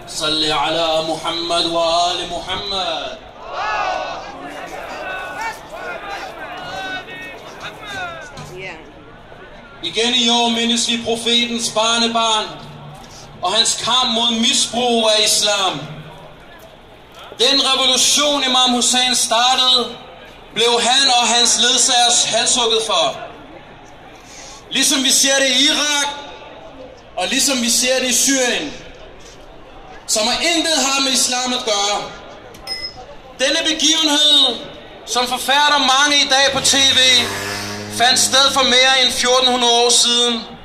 صل على محمد وآل محمد. Igen i år mindes vi profetens barnebarn og hans kamp mod misbrug af islam. Den revolution Imam Hussein startede, blev han og hans ledsagers halshugget for. Ligesom vi ser det i Irak, og ligesom vi ser det i Syrien, som har intet har med islam at gøre. Denne begivenhed, som forfærder mange i dag på tv, fandt sted for mere end 1400 år siden